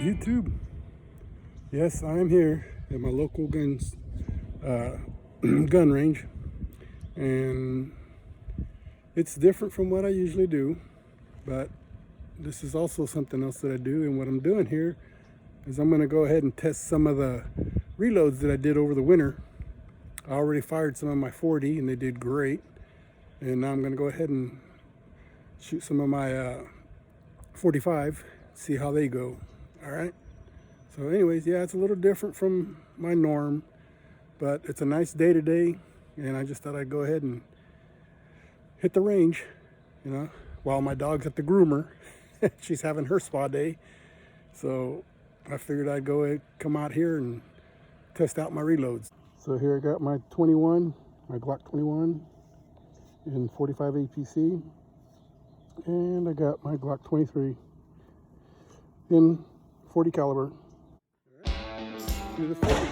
YouTube. Yes, I am here at my local gun range, and it's different from what I usually do, but this is also something else that I do. And what I'm doing here is I'm going to go ahead and test some of the reloads that I did over the winter. I already fired some of my 40 and they did great, and now I'm going to go ahead and shoot some of my 45, see how they go. All right. So anyways, yeah, it's a little different from my norm, but it's a nice day today, and I just thought I'd go ahead and hit the range, while my dog's at the groomer. She's having her spa day. So I figured I'd go ahead, come out here and test out my reloads. So here I got my 21, my Glock 21 in 45 APC, and I got my Glock 23 in 40 caliber. Do the 40.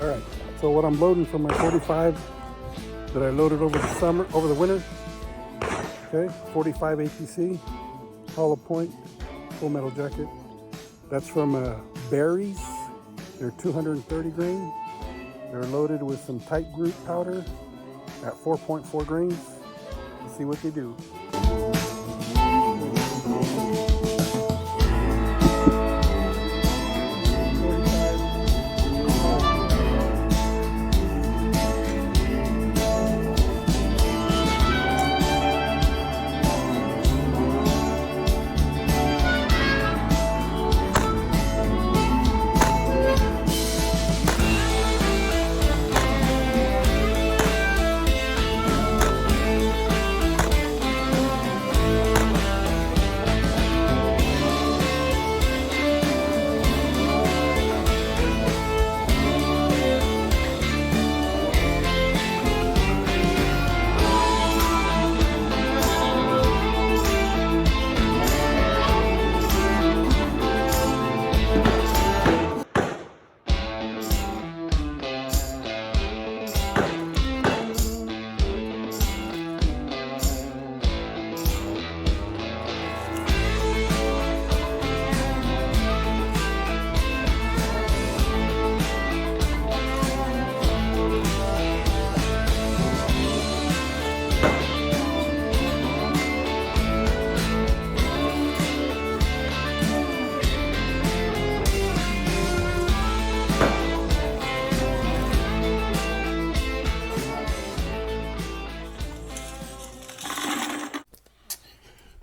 All right, so what I'm loading from my 45 that I loaded over the winter, okay, 45 APC, hollow point, full metal jacket. That's from Berries. They're 230 grain. They're loaded with some tight group powder at 4.4 grains. Let's see what they do.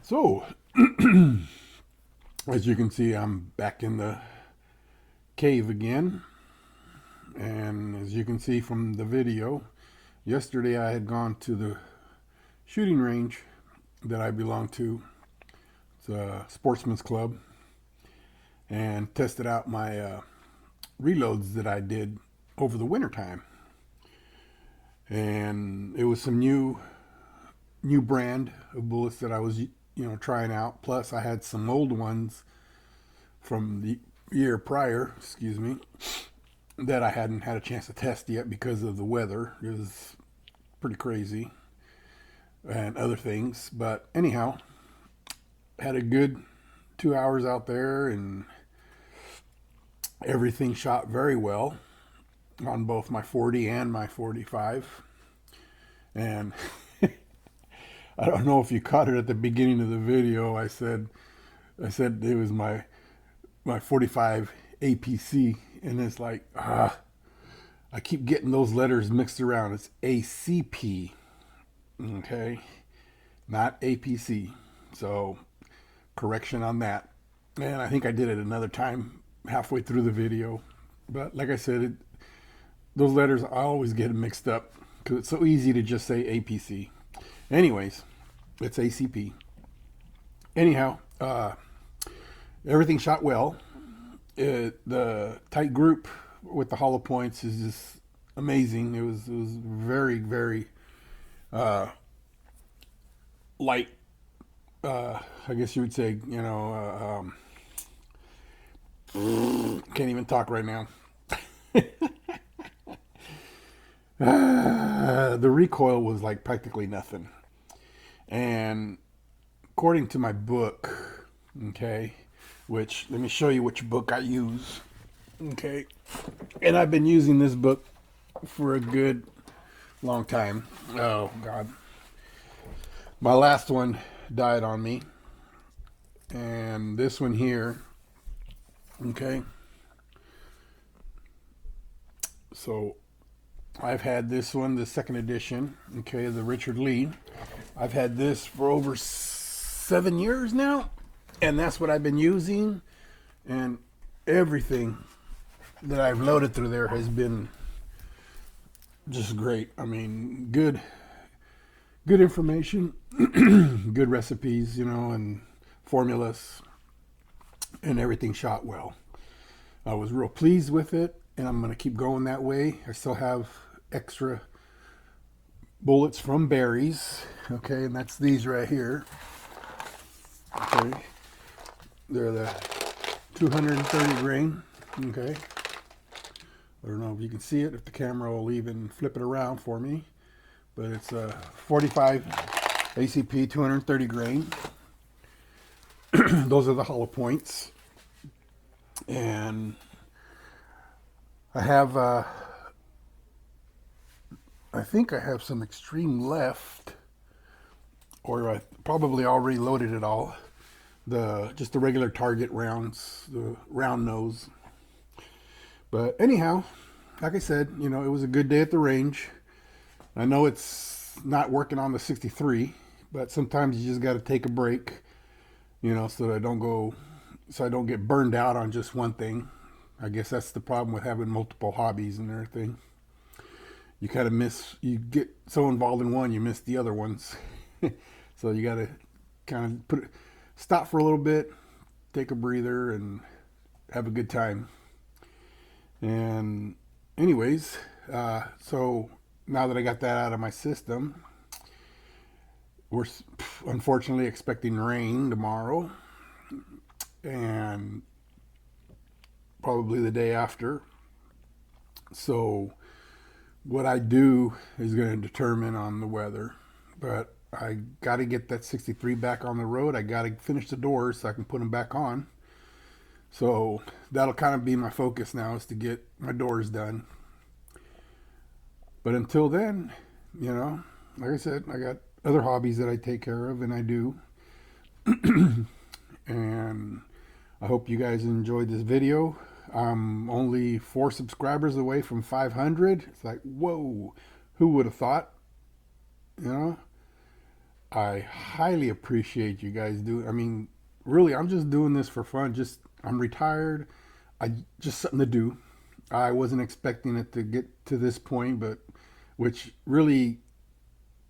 So, as you can see, I'm back in the cave again. And as you can see from the video, yesterday I had gone to the shooting range that I belong to. It's a sportsman's club. And tested out my reloads that I did over the winter time. And it was some new brand of bullets that I was trying out. Plus I had some old ones from the year prior, that I hadn't had a chance to test yet because of the weather. It was pretty crazy. and other things. But anyhow, had a good 2 hours out there, and everything shot very well on both my 40 and my 45. And I don't know if you caught it at the beginning of the video. I said it was my 45 APC, and it's like I keep getting those letters mixed around. It's ACP, okay, not APC. So correction on that. And I think I did it another time halfway through the video. But like I said, those letters, I always get them mixed up because it's so easy to just say APC. Anyways, it's ACP. Anyhow, everything shot well. The tight group with the hollow points is just amazing. It was very, very light. I guess you would say, can't even talk right now. The recoil was like practically nothing. And according to my book, okay, which, let me show you which book I use, okay, and I've been using this book for a good long time. Oh, God. My last one died on me, and this one here, okay, so I've had this one, the second edition, okay, the Richard Lee. I've had this for over 7 years now, and that's what I've been using, and everything that I've loaded through there has been just great. I mean, good information, good recipes, and formulas, and everything shot well. I was real pleased with it, and I'm going to keep going that way. I still have extra bullets from Berries, okay, and that's these right here, okay. They're the 230 grain, okay. I don't know if you can see it, if the camera will even flip it around for me, but it's a 45 ACP 230 grain. Those are the hollow points, and I have I think I have some extreme left, or I probably already loaded it all. Just the regular target rounds, the round nose. But anyhow, like I said, it was a good day at the range. I know it's not working on the 63, but sometimes you just got to take a break, so I don't get burned out on just one thing. I guess that's the problem with having multiple hobbies and everything. You kind of you get so involved in one, you miss the other ones. So you got to kind of stop for a little bit, take a breather, and have a good time. And anyways, so now that I got that out of my system, we're unfortunately expecting rain tomorrow and probably the day after. So what I do is going to determine on the weather, but I got to get that 63 back on the road. I got to finish the doors so I can put them back on. So that'll kind of be my focus now, is to get my doors done. But until then, like I said, I got other hobbies that I take care of, and I do. And I hope you guys enjoyed this video. I'm only 4 subscribers away from 500. It's like, whoa, who would have thought? I highly appreciate you guys I mean, really, I'm just doing this for fun. I'm retired. Just something to do. I wasn't expecting it to get to this point, but which really,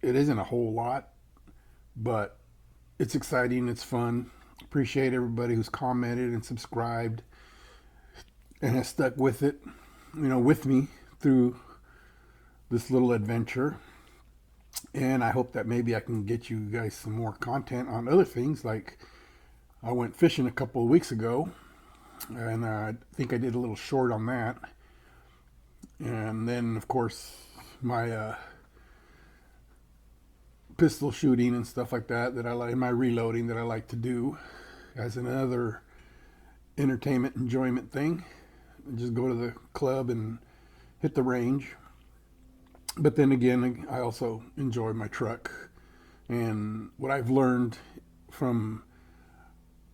it isn't a whole lot, but it's exciting. It's fun. Appreciate everybody who's commented and subscribed and has stuck with it, with me through this little adventure. And I hope that maybe I can get you guys some more content on other things. Like, I went fishing a couple of weeks ago, and I think I did a little short on that. And then, of course, my pistol shooting and stuff like that I like, in my reloading that I like to do as another entertainment enjoyment thing. Just go to the club and hit the range. But then again, I also enjoy my truck. And what I've learned from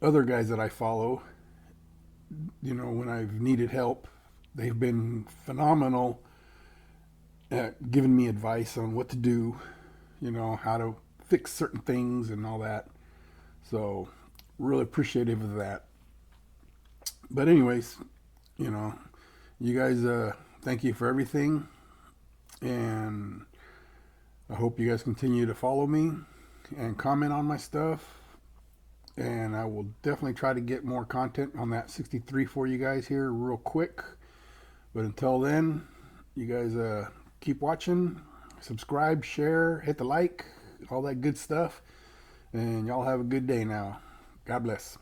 other guys that I follow, you know, when I've needed help, they've been phenomenal at giving me advice on what to do, you know, how to fix certain things and all that. So, really appreciative of that. But anyways, you know, you guys, thank you for everything. And I hope you guys continue to follow me and comment on my stuff. And I will definitely try to get more content on that 63 for you guys here real quick. But until then, you guys keep watching, subscribe, share, hit the like, all that good stuff. And y'all have a good day now. God bless.